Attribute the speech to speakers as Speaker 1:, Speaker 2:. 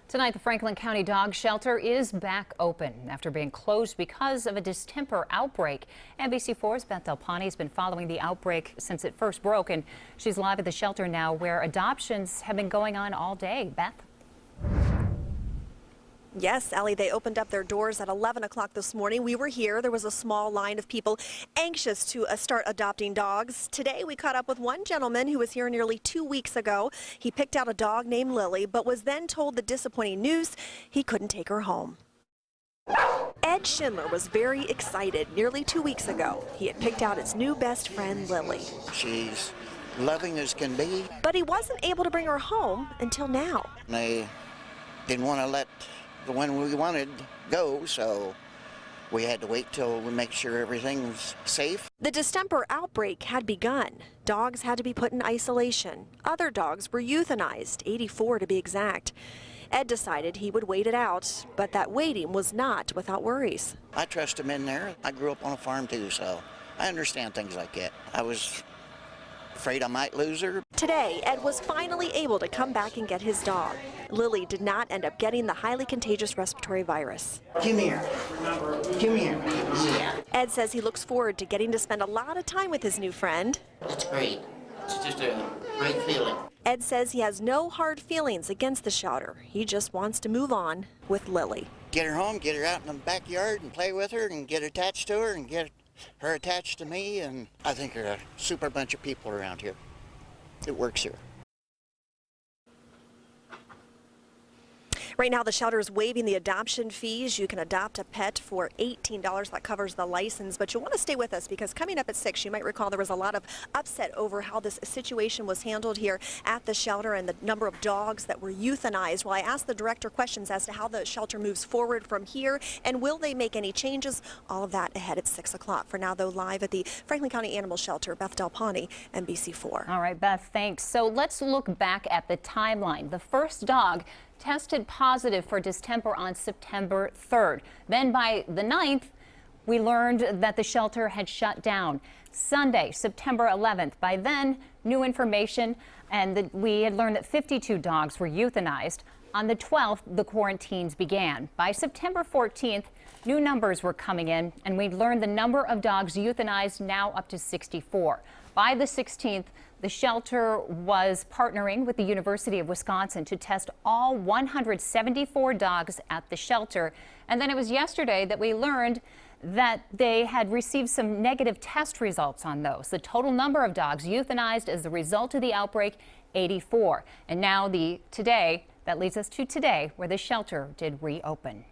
Speaker 1: Tonight, the Franklin County Dog Shelter is back open after being closed because of a distemper outbreak. NBC4's Beth Delpani has been following the outbreak since it first broke, and she's live at the shelter now where adoptions have been going on all day. Beth?
Speaker 2: Yes, Allie, they opened up their doors at 11 o'clock this morning. We were here. There was a small line of people anxious to start adopting dogs. Today, we caught up with one gentleman who was here nearly 2 weeks ago. He picked out a dog named Lily, but was then told the disappointing news he couldn't take her home. Ed Schindler was very excited nearly 2 weeks ago. He had picked out his new best friend, Lily.
Speaker 3: She's loving as can be.
Speaker 2: But he wasn't able to bring her home until now.
Speaker 3: They didn't want to let the one we wanted go, so we had to wait till we make sure everything was safe.
Speaker 2: The distemper outbreak had begun. Dogs had to be put in isolation. Other dogs were euthanized, 84 to be exact. Ed decided he would wait it out, but that waiting was not without worries.
Speaker 3: I trust him in there. I grew up on a farm too, so I understand things like that. I was afraid I might lose her.
Speaker 2: Today, Ed was finally able to come back and get his dog. Lily did not end up getting the highly contagious respiratory virus.
Speaker 3: Come here. Come here. Yeah.
Speaker 2: Ed says he looks forward to getting to spend a lot of time with his new friend.
Speaker 3: It's great. It's just a great feeling.
Speaker 2: Ed says he has no hard feelings against the shelter. He just wants to move on with Lily.
Speaker 3: Get her home, get her out in the backyard and play with her and get attached to her and get her attached to me, and I think there are a super bunch of people around here that works here.
Speaker 2: Right now, the shelter is waiving the adoption fees. You can adopt a pet for $18. That covers the license, but you'll want to stay with us because coming up at 6, you might recall there was a lot of upset over how this situation was handled here at the shelter and the number of dogs that were euthanized. Well, I asked the director questions as to how the shelter moves forward from here and will they make any changes. All of that ahead at 6 o'clock. For now, though, live at the Franklin County Animal Shelter, Beth Delpani, NBC4.
Speaker 1: All right, Beth, thanks. So let's look back at the timeline. The first dog tested positive for distemper on September 3rd. Then by the 9th, we learned that the shelter had shut down. Sunday, September 11th. By then, new information, and we had learned that 52 dogs were euthanized. On the 12th, the quarantines began. By September 14th, new numbers were coming in, and we'd learned the number of dogs euthanized now up to 64. By the 16th, the shelter was partnering with the University of Wisconsin to test all 174 dogs at the shelter. And then it was yesterday that we learned that they had received some negative test results on those. The total number of dogs euthanized as a result of the outbreak, 84. And now that leads us to today, where the shelter did reopen.